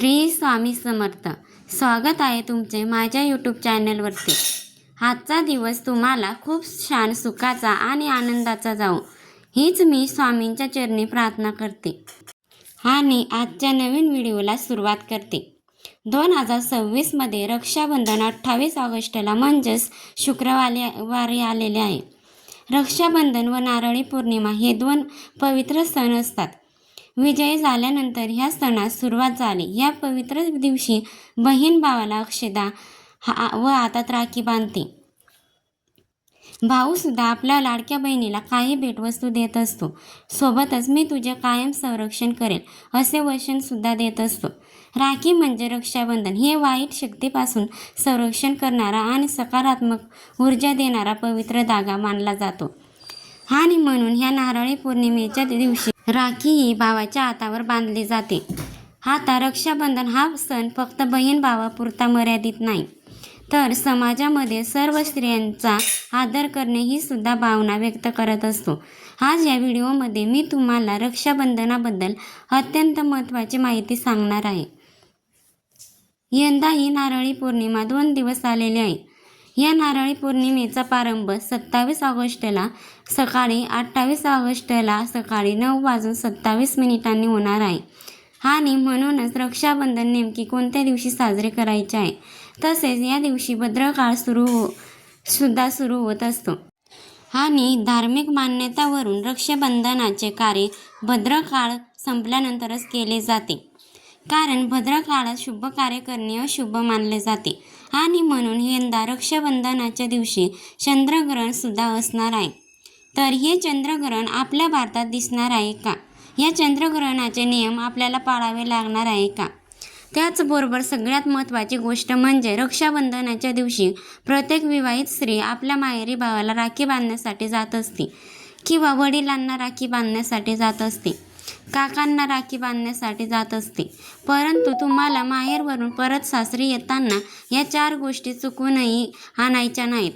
श्री स्वामी समर्थ. स्वागत आहे तुमचे माझ्या यूट्यूब चॅनलवरती. आजचा दिवस तुम्हाला खूप छान सुखाचा आणि आनंदाचा जाओ, हीच मी स्वामींच्या चरणी प्रार्थना करते आणि आजच्या नवीन व्हिडिओला सुरुवात करते. 2026मध्ये रक्षाबंधन 28 ऑगस्टला म्हणजेच शुक्रवारी आलेले आहे. रक्षाबंधन व नारळी पौर्णिमा हे दोन पवित्र सण असतात. विजय झाल्यानंतर ह्या सणास सुरुवात झाली. या पवित्र दिवशी बहीण भावाला अक्षदा व हातात राखी बांधते. भाऊसुद्धा आपल्या लाडक्या बहिणीला काही भेटवस्तू देत असतो. सोबतच मी तुझे कायम संरक्षण करेल असे वचनसुद्धा देत असतो. राखी म्हणजे रक्षाबंधन हे वाईट शक्तीपासून संरक्षण करणारा आणि सकारात्मक ऊर्जा देणारा पवित्र धागा मानला जातो. आणि म्हणून ह्या नारळी पौर्णिमेच्या दिवशी राखी ही भावाच्या हातावर बांधली जाते. आता रक्षाबंधन हा सण फक्त बहीण भावापुरता मर्यादित नाही, तर समाजामध्ये सर्व स्त्रियांचा आदर करणे ही सुद्धा भावना व्यक्त करत असतो. आज या व्हिडिओमध्ये मी तुम्हाला रक्षाबंधनाबद्दल अत्यंत महत्त्वाची माहिती सांगणार आहे. यंदा ही नारळी पौर्णिमा 2 दिवस आलेली आहे. या नारळी पौर्णिमेचा प्रारंभ 27 ऑगस्टला सकाळी 28 ऑगस्टला सकाळी 9:27 होणार आहे. आणि म्हणूनच रक्षाबंधन नेमकी कोणत्या दिवशी साजरे करायचे आहे. तसेच या दिवशी भद्रकाळ सुद्धा सुरू होत असतो. आणि धार्मिक मान्यतावरून रक्षाबंधनाचे कार्य भद्रकाळ संपल्यानंतरच केले जाते, कारण भद्रकाळात शुभ कार्य करणे अशुभ मानले जाते. आणि म्हणून यंदा रक्षाबंधनाच्या दिवशी चंद्रग्रहण सुद्धा असणार आहे. तर हे चंद्रग्रहण आपल्या भारतात दिसणार आहे का? या चंद्रग्रहणाचे नियम आपल्याला पाळावे लागणार आहे का? त्याचबरोबर सगळ्यात महत्त्वाची गोष्ट म्हणजे रक्षाबंधनाच्या दिवशी प्रत्येक विवाहित स्त्री आपल्या माहेरी भावाला राखी बांधण्यासाठी जात असते, किंवा वडिलांना राखी बांधण्यासाठी जात असते, काकांना राखी बांधण्यासाठी जात असते. परंतु तुम्हाला माहेरवरून परत सासरी येताना या 4 गोष्टी चुकूनही आणायच्या नाहीत.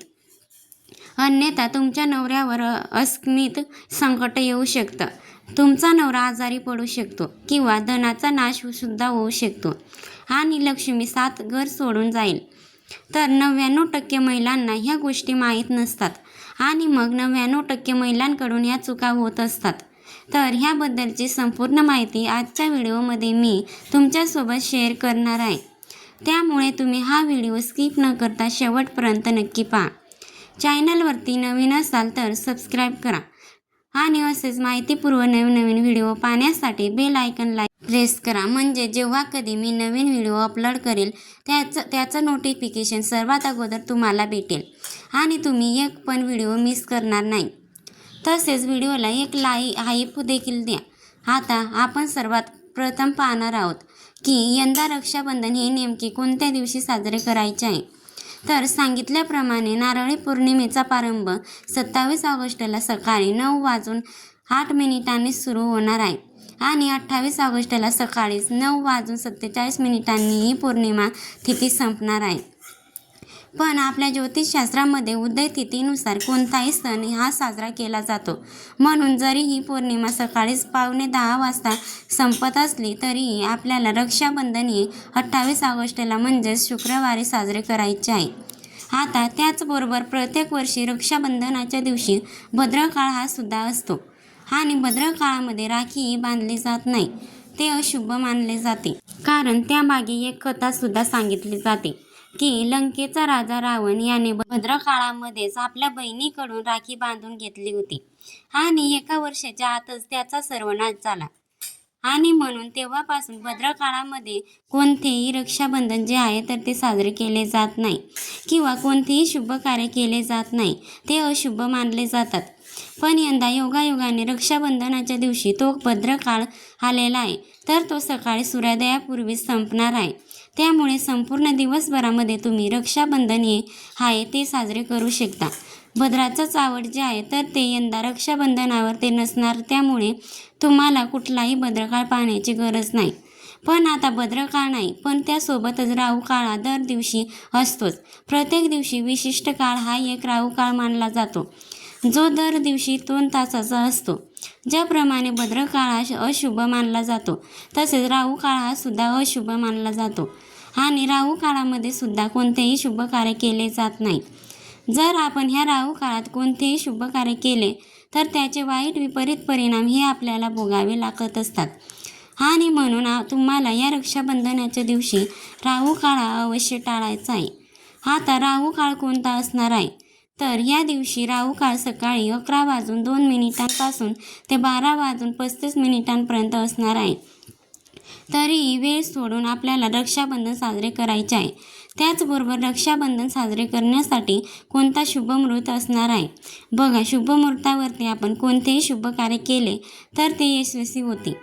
अन्यथा तुमच्या नवऱ्यावर अस्मित संकट येऊ शकतं. तुमचा नवरा आजारी पडू शकतो, किंवा धनाचा नाश सुद्धा होऊ शकतो आणि लक्ष्मी 7 घर सोडून जाईल. तर 99% महिलांना ह्या गोष्टी माहीत नसतात आणि मग 99% महिलांकडून ह्या चुका होत असतात. तर ह्याबद्दलची संपूर्ण माहिती आजच्या व्हिडिओमध्ये मी तुमच्यासोबत शेअर करणार आहे. त्यामुळे तुम्ही हा व्हिडिओ स्किप न करता शेवटपर्यंत नक्की पहा. चॅनलवरती नवीन असाल तर सबस्क्राईब करा आणि असेच माहितीपूर्व नवीन व्हिडिओ पाहण्यासाठी बेल आयकॉनला प्रेस करा, म्हणजे जेव्हा कधी मी नवीन व्हिडिओ अपलोड करेल त्याचं नोटिफिकेशन सर्वात अगोदर तुम्हाला भेटेल आणि तुम्ही एक पण व्हिडिओ मिस करणार नाही. तसेच व्हिडिओला एक हाईप देखील द्या. आता आपण सर्वात प्रथम पाहणार आहोत की यंदा रक्षाबंधन हे नेमके कोणत्या दिवशी साजरे करायचे आहे. तर सांगितल्याप्रमाणे नारळी पौर्णिमेचा प्रारंभ 27 ऑगस्टला सकाळी 9:08 सुरू होणार आहे आणि 28 ऑगस्टला सकाळी 9:47 ही पौर्णिमा तिथी संपणार आहे. पण आपल्या ज्योतिषशास्त्रामध्ये उदय तिथीनुसार कोणताही सण हा साजरा केला जातो. म्हणून जरी ही पौर्णिमा सकाळीच 9:15 वाजता संपत असली तरीही आपल्याला रक्षाबंधन हे 28 ऑगस्टला म्हणजेच शुक्रवारी साजरे करायचे आहे. आता त्याचबरोबर प्रत्येक वर्षी रक्षाबंधनाच्या दिवशी भद्रकाळ हा सुद्धा असतो आणि भद्रकाळामध्ये राखी बांधली जात नाही, ते अशुभ मानले जाते. कारण त्यामागे एक कथा सुद्धा सांगितली जाते की लंकेचा राजा रावण याने भद्रकाळामध्येच आपल्या बहिणीकडून राखी बांधून घेतली होती आणि 1 वर्षाच्या आतच त्याचा सर्वनाश झाला. आणि म्हणून तेव्हापासून भद्रकाळामध्ये कोणतेही रक्षाबंधन जे आहे तर ते साजरे केले जात नाही, किंवा कोणतेही शुभ कार्य केले जात नाही, ते अशुभ मानले जातात. पण यंदा योगायोगाने रक्षाबंधनाच्या दिवशी तो भद्रकाळ आलेला आहे, तर तो सकाळी सूर्योदयापूर्वी संपणार आहे. त्यामुळे संपूर्ण दिवसभरामध्ये तुम्ही रक्षाबंधन हे आहे ते साजरे करू शकता. भद्राचंच आवड जे आहे तर ते यंदा रक्षाबंधनावर ते नसणार, त्यामुळे तुम्हाला कुठलाही भद्रकाळ पाहण्याची गरज नाही. पण आता भद्रकाळ नाही, पण त्यासोबतच राहू काळ दर दिवशी असतोच. प्रत्येक दिवशी विशिष्ट काळ हा एक राहू काळ मानला जातो, जो दर दिवशी 2 तासाचा असतो. ज्याप्रमाणे भद्रकाळ हा अशुभ मानला जातो, तसेच राहू काळ हा सुद्धा अशुभ मानला जातो आणि राहू काळामध्ये सुद्धा कोणतेही शुभ कार्य केले जात नाही. जर आपण ह्या राहू काळात कोणतेही शुभ कार्य केले तर त्याचे वाईट विपरीत परिणाम हे आपल्याला भोगावे लागत असतात. आणि म्हणून तुम्हाला या रक्षाबंधनाच्या दिवशी राहू काळ अवश्य टाळायचा आहे. आता राहू काळ कोणता असणार आहे, तर या दिवशी राहू काळ सकाळी 11:02 ते 12:35 असणार आहे. तरीही वेळ सोडून आपल्याला रक्षाबंधन साजरे करायचे आहे. त्याचबरोबर रक्षाबंधन साजरे करण्यासाठी कोणता शुभ मुहूर्त असणार आहे. बघा, शुभ मुहूर्तावरती आपण कोणतेही शुभ कार्य केले तर ते यशस्वी होते,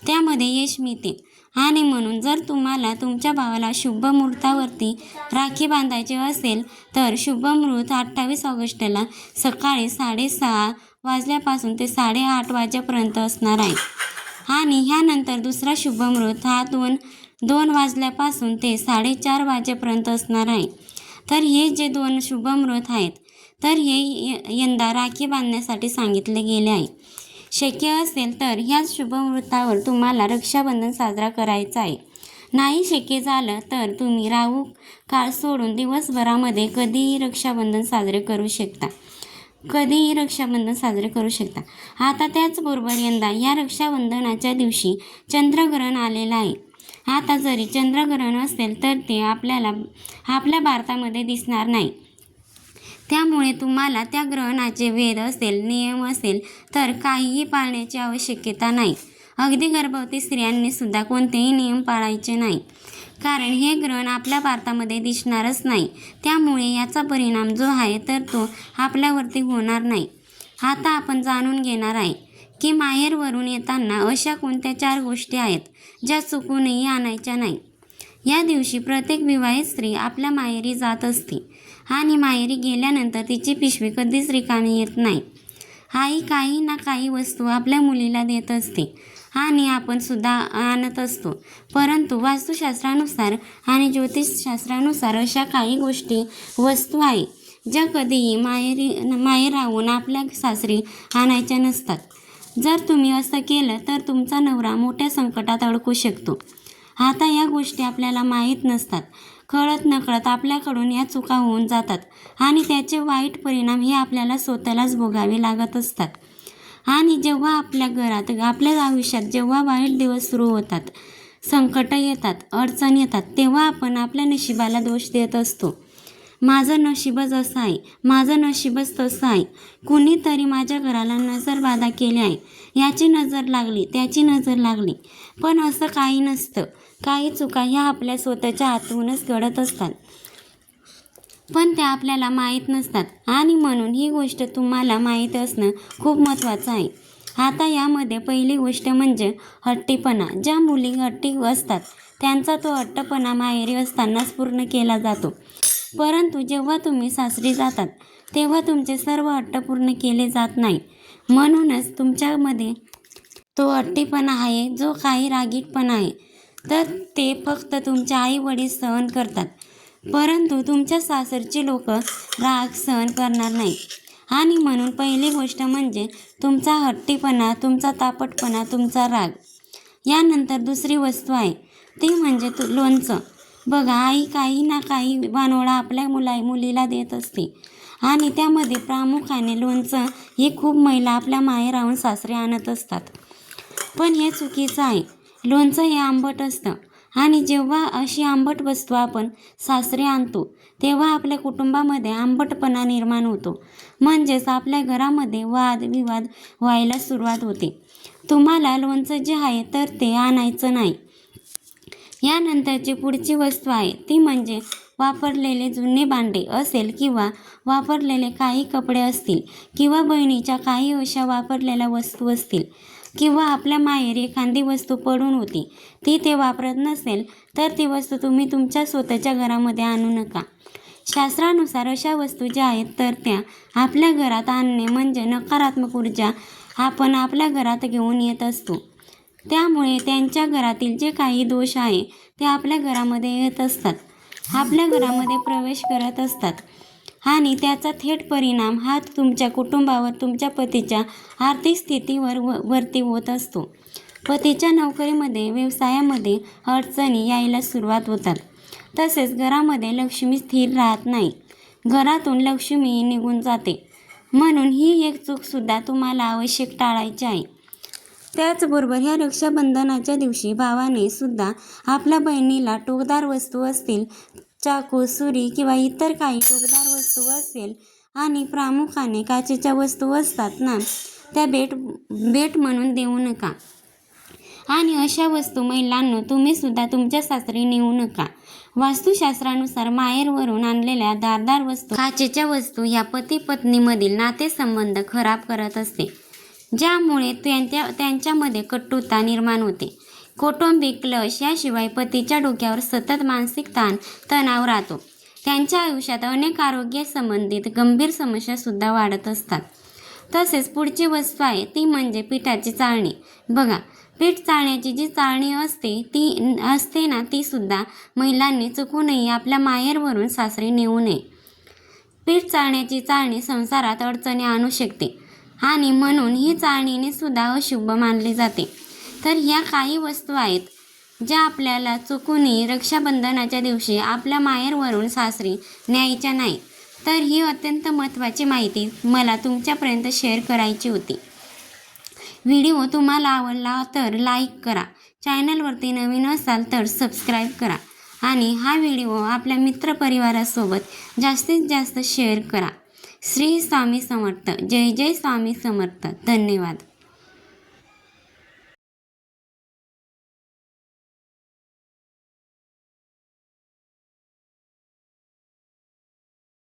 त्यामध्ये यश मिळते. आणि म्हणून जर तुम्हाला तुमच्या भावाला शुभ मुहूर्तावरती राखी बांधायची असेल तर शुभ मुहूर्त 28 ऑगस्टला सकाळी 6:30 वाजल्यापासून ते 8:30 वाजेपर्यंत असणार आहे. आणि ह्यानंतर दुसरा शुभ मुहूर्त हा 2 वाजल्यापासून ते 4:30 वाजेपर्यंत असणार आहे. तर हे जे 2 शुभ मुहूर्त आहेत, तर हे यंदा राखी बांधण्यासाठी सांगितले गेले आहे. शक्य असेल तर ह्या शुभ मुहूर्तावर तुम्हाला रक्षाबंधन साजरा करायचा आहे. नाही शक्य झालं तर तुम्ही राहू काळ सोडून दिवसभरामध्ये कधीही रक्षाबंधन साजरे करू शकता. आता त्याचबरोबर यंदा या रक्षाबंधनाच्या दिवशी चंद्रग्रहण आलेलं आहे. आता जरी चंद्रग्रहण असेल तर ते आपल्या भारतामध्ये दिसणार नाही. त्यामुळे तुम्हाला त्या ग्रहणाचे वेद असेल, नियम असेल तर काहीही पाळण्याची आवश्यकता नाही. अगदी गर्भवती स्त्रियांनी सुद्धा कोणतेही नियम पाळायचे नाही, कारण हे ग्रहण आपल्या भारतामध्ये दिसणारच नाही. त्यामुळे याचा परिणाम जो आहे तर तो आपल्यावरती होणार नाही. आता आपण जाणून घेणार आहे की माहेरवरून येताना अशा कोणत्या 4 गोष्टी आहेत ज्या चुकूनही आणायच्या नाही. या दिवशी प्रत्येक विवाहित स्त्री आपल्या माहेरी जात असते आणि माहेरी गेल्यानंतर तिची पिशवी कधीच रिकामी येत नाही. आई काही ना काही वस्तू आपल्या मुलीला देत असते आणि आपण सुद्धा आणत असतो. परंतु वास्तुशास्त्रानुसार आणि ज्योतिषशास्त्रानुसार अशा काही वस्तू आहे ज्या कधीही माहेराहून आपल्या सासरी आणायच्या नसतात. जर तुम्ही असं केलं तर तुमचा नवरा मोठ्या संकटात अडकू शकतो. आता या गोष्टी आपल्याला माहीत नसतात. कळत नकळत आपल्याकडून या चुका होऊन जातात आणि त्याचे वाईट परिणाम हे आपल्याला स्वतःलाच भोगावे लागत असतात. आणि जेव्हा आपल्या घरात, आपल्या आयुष्यात जेव्हा वाईट दिवस सुरू होतात, संकट येतात, अडचण येतात, तेव्हा आपण आपल्या नशिबाला दोष देत असतो. माझं नशीबच असं आहे, माझं नशीबच तसं आहे, कुणीतरी माझ्या घराला नजरबाधा केली आहे, याची नजर लागली, त्याची नजर लागली. पण असं काही नसतं. काही चुका ह्या आपल्या स्वतःच्या हातूनच घडत असतात, पण त्या आपल्याला माहीत नसतात. आणि म्हणून ही गोष्ट तुम्हाला माहीत असणं खूप महत्त्वाचं आहे. आता यामध्ये पहिली गोष्ट म्हणजे हट्टीपणा. ज्या मुली हट्टी असतात त्यांचा तो हट्टपणा माहेरी असतानाच पूर्ण केला जातो. परंतु जेव्हा तुम्ही सासरी जातात तेव्हा तुमचे सर्व हट्ट पूर्ण केले जात नाही. म्हणूनच तुमच्यामध्ये तो हट्टीपणा आहे, जो काही रागीटपणा आहे, तर ते फक्त तुमचे आई वडील सहन करतात, परंतु तुमच्या सासरची लोक राग सहन करणार नाही. आणि म्हणून पहिली गोष्ट म्हणजे तुमचा हट्टीपणा, तुमचा तापटपणा, तुमचा राग. यानंतर दुसरी वस्तू आहे ती म्हणजे लोणचं. बघा, आई काही ना काही वानोळा आपल्या मुलीला देत असते आणि त्यामध्ये प्रामुख्याने लोणचं हे खूप महिला आपल्या माहेराहून सासरे आणत असतात. पण हे चुकीचं आहे. लोणचं हे आंबट असतं आणि जेव्हा अशी आंबट वस्तू आपण सासरे आणतो तेव्हा आपल्या कुटुंबामध्ये आंबटपणा निर्माण होतो. म्हणजेच आपल्या घरामध्ये वादविवाद व्हायला सुरुवात होते. तुम्हाला लोणचं जे आहे तर ते आणायचं नाही. यानंतरची पुढची वस्तू आहे ती म्हणजे वापरलेले जुने भांडे असेल किंवा वापरलेले काही कपडे असतील किंवा बहिणीच्या काही अशा वापरलेल्या वस्तू असतील किंवा आपल्या माहेरी एखादी वस्तू पडून होती ती ते वापरत नसेल तर ती वस्तू तुम्ही तुमच्या स्वतःच्या घरामध्ये आणू नका. शास्त्रानुसार अशा वस्तू ज्या आहेत तर त्या आपल्या घरात आणणे म्हणजे नकारात्मक ऊर्जा आपण आपल्या घरात घेऊन येत असतो. त्यामुळे त्यांच्या घरातील जे काही दोष आहे ते आपल्या घरामध्ये येत असतात, आपल्या घरामध्ये प्रवेश करत असतात. आणि त्याचा थेट परिणाम हा तुमच्या कुटुंबावर, तुमच्या पतीच्या आर्थिक स्थितीवर वरती होत असतो. पतीच्या नोकरीमध्ये, व्यवसायामध्ये अडचणी यायला सुरुवात होतात. तसेच घरामध्ये लक्ष्मी स्थिर राहत नाही. घरातून लक्ष्मी निघून जाते. म्हणून ही एक चूकसुद्धा तुम्हाला आवश्यक टाळायची आहे. त्याचबरोबर ह्या रक्षाबंधनाच्या दिवशी भावाने सुद्धा आपल्या बहिणीला टोकदार वस्तू असतील, चाकू, सुरी किंवा इतर काही टोकदार वस्तू असेल आणि प्रामुख्याने काचेच्या वस्तू असतात ना, त्या भेट म्हणून देऊ नका. आणि अशा वस्तू महिलांनो तुम्ही सुद्धा तुमच्या सासरी नेऊ नका. वास्तुशास्त्रानुसार माहेरवरून आणलेल्या धारदार वस्तू, काचेच्या वस्तू ह्या पती पत्नीमधील नातेसंबंध खराब करत असते, ज्यामुळे त्यांच्यामध्ये कटुता निर्माण होते. कौटुंबिक क्लेश याशिवाय पतीच्या डोक्यावर सतत मानसिक तणाव राहतो. त्यांच्या आयुष्यात अनेक आरोग्य संबंधित गंभीर समस्या सुद्धा वाढत असतात. तसेच पुढची वस्तू आहे ती म्हणजे पिठाची चाळणी. बघा, पीठ चाळण्याची जी चाळणी असते ना, ती सुद्धा महिलांनी चुकूनही आपल्या माहेरवरून सासरी नेऊ नये. पीठ चाळण्याची चाळणी संसारात अडचणी आणू शकते आणि म्हणून ही चाळणीने सुद्धा अशुभ मानली जाते. तर ह्या काही वस्तू आहेत ज्या आपल्याला चुकूनही रक्षाबंधनाच्या दिवशी आपल्या माहेरवरून सासरी न्यायच्या नाही. तर ही अत्यंत महत्त्वाची माहिती मला तुमच्यापर्यंत शेअर करायची होती. व्हिडिओ तुम्हाला आवडला तर लाईक करा, चॅनलवरती नवीन असाल तर सबस्क्राईब करा आणि हा व्हिडिओ आपल्या मित्रपरिवारासोबत जास्तीत जास्त शेअर करा. श्री स्वामी समर्थ. जय जय स्वामी समर्थ. धन्यवाद.